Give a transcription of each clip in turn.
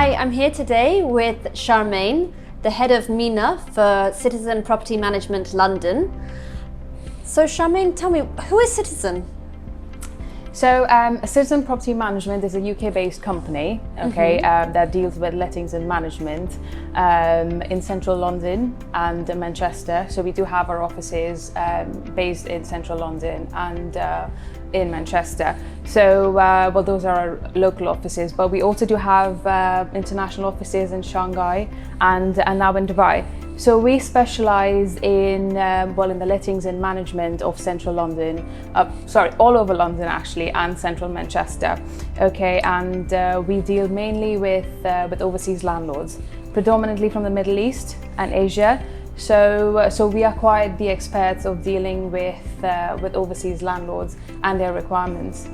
Hi, I'm here today with Charmaine, the head of MENA for CityZen Property Management London. So Charmaine, tell me, who is CityZen? So CityZen Property Management is a UK-based company, that deals with lettings and management in central London and Manchester. So we do have our offices based in central London and in Manchester. So well, those are our local offices, but we also do have international offices in Shanghai and now in Dubai. So we specialise in in the lettings and management of central London, all over London actually, and central Manchester. And we deal mainly with overseas landlords, predominantly from the Middle East and Asia. So we are quite the experts of dealing with overseas landlords and their requirements,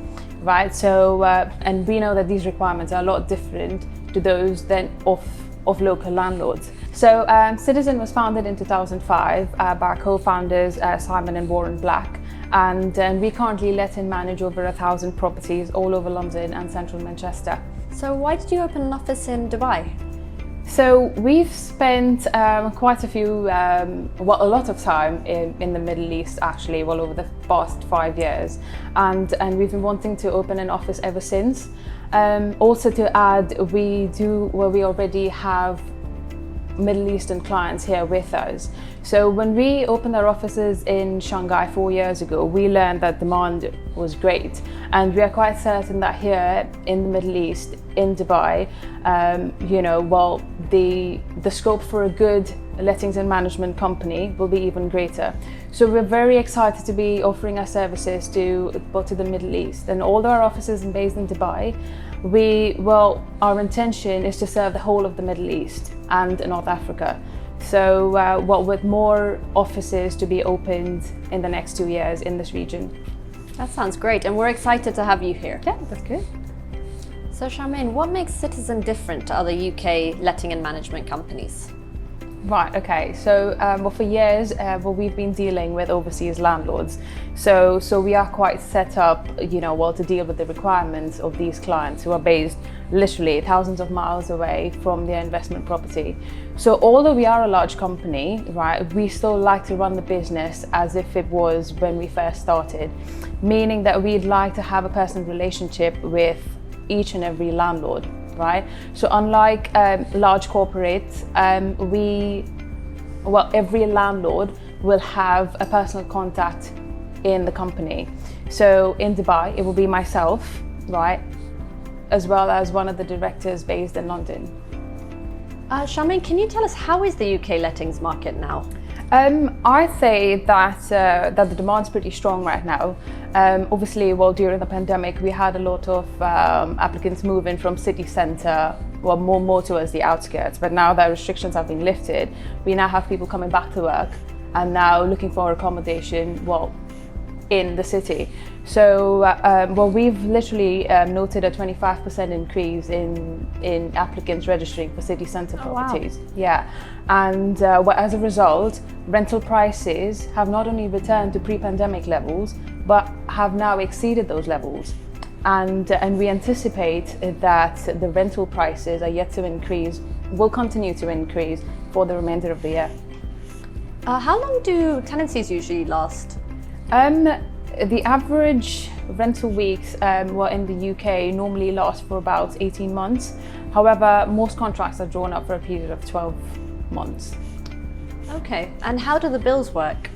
right? So and we know that these requirements are a lot different to those than of local landlords. So CityZen was founded in 2005 by our co-founders Simon and Warren Black, and we currently let and manage over 1,000 properties all over London and central Manchester. So why did you open an office in Dubai? So we've spent quite a few, a lot of time in the Middle East actually, over the past 5 years, and we've been wanting to open an office ever since. Also to add, we already have Middle Eastern clients here with us. So when we opened our offices in Shanghai 4 years ago, we learned that demand was great, and we are quite certain that here in the Middle East, in Dubai, the scope for a good lettings and management company will be even greater. So we're very excited to be offering our services to the Middle East, and although our offices are based in Dubai, our intention is to serve the whole of the Middle East and North Africa. So with more offices to be opened in the next 2 years in this region. That sounds great, and we're excited to have you here. Yeah, that's good. So Charmaine, what makes CityZen different to other UK letting and management companies? Right, okay, so for years we've been dealing with overseas landlords, so we are quite set up to deal with the requirements of these clients who are based literally thousands of miles away from their investment property. So although we are a large company, right, we still like to run the business as if it was when we first started, meaning that we'd like to have a personal relationship with each and every landlord. Right. So unlike large corporates, every landlord will have a personal contact in the company. So in Dubai, it will be myself, right, as well as one of the directors based in London. Charmaine, can you tell us how is the UK lettings market now? I'd say that the demand's pretty strong right now. Obviously, during the pandemic, we had a lot of applicants moving from city centre, more towards the outskirts. But now that restrictions have been lifted, we now have people coming back to work and now looking for accommodation, in the city. So, we've literally noted a 25% increase in applicants registering for city centre properties. Wow. Yeah, and as a result, rental prices have not only returned to pre-pandemic levels, but have now exceeded those levels. And we anticipate that the rental prices are yet to increase, will continue to increase for the remainder of the year. How long do tenancies usually last? The average rental weeks in the UK normally last for about 18 months. However, most contracts are drawn up for a period of 12 months. Okay, and how do the bills work?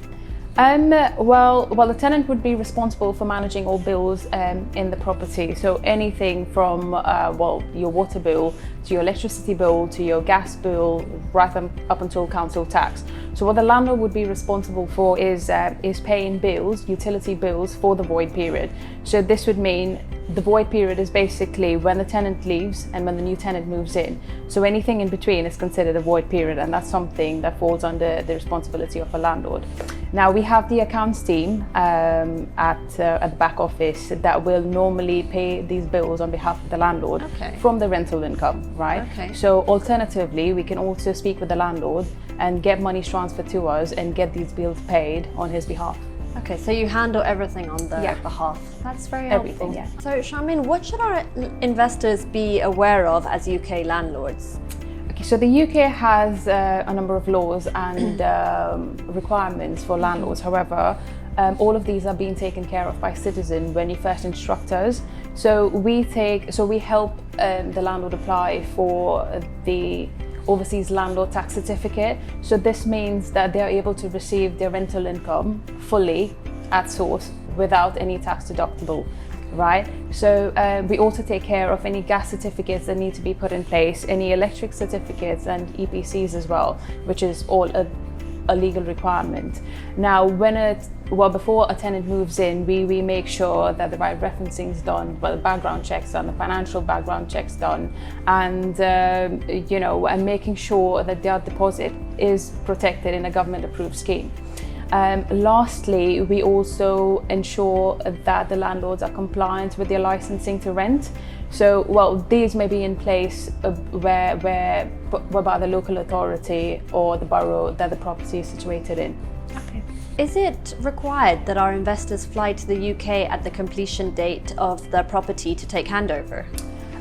The tenant would be responsible for managing all bills in the property. So anything from your water bill to your electricity bill to your gas bill, right up until council tax. So what the landlord would be responsible for is paying bills, utility bills, for the void period. So this would mean the void period is basically when the tenant leaves and when the new tenant moves in. So anything in between is considered a void period, and that's something that falls under the responsibility of a landlord. Now we have the accounts team at the back office that will normally pay these bills on behalf of the landlord from the rental income, right? Okay. So alternatively, we can also speak with the landlord and get money transferred to us and get these bills paid on his behalf. Okay, so you handle everything on their Yeah. behalf. That's very Everything, helpful. yeah. So Charmaine, what should our investors be aware of as UK landlords? Okay, so the UK has a number of laws and requirements for landlords. However, all of these are being taken care of by CityZen when you first instruct us. So we help the landlord apply for the overseas landlord tax certificate. So this means that they are able to receive their rental income fully at source without any tax deductible, right? So we also take care of any gas certificates that need to be put in place, any electric certificates and EPCs as well, which is all a legal requirement. Now, before a tenant moves in, we make sure that the right referencing is done, the background checks done, the financial background checks done, and and making sure that their deposit is protected in a government-approved scheme. Lastly, we also ensure that the landlords are compliant with their licensing to rent. So, these may be in place whereby the local authority or the borough that the property is situated in. Okay. Is it required that our investors fly to the UK at the completion date of the property to take handover?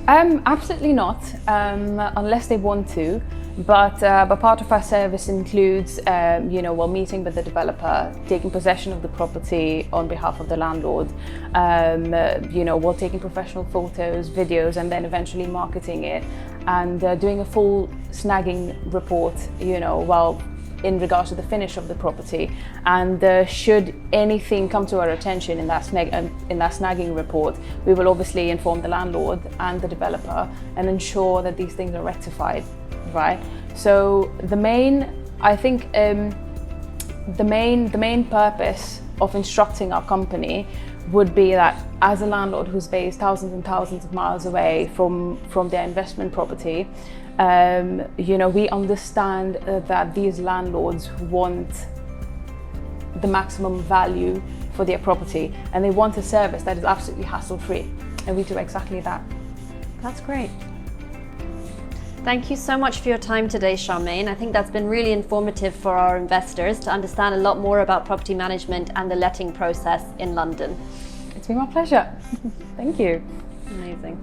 Absolutely not, unless they want to. But part of our service includes, meeting with the developer, taking possession of the property on behalf of the landlord, we're taking professional photos, videos, and then eventually marketing it, and doing a full snagging report, in regards to the finish of the property. And should anything come to our attention in that snagging report, we will obviously inform the landlord and the developer and ensure that these things are rectified. Right. So the main purpose of instructing our company would be that as a landlord who's based thousands and thousands of miles away from their investment property, we understand that these landlords want the maximum value for their property, and they want a service that is absolutely hassle-free, and we do exactly that. That's great. Thank you so much for your time today, Charmaine. I think that's been really informative for our investors to understand a lot more about property management and the letting process in London. It's been my pleasure. Thank you. Amazing.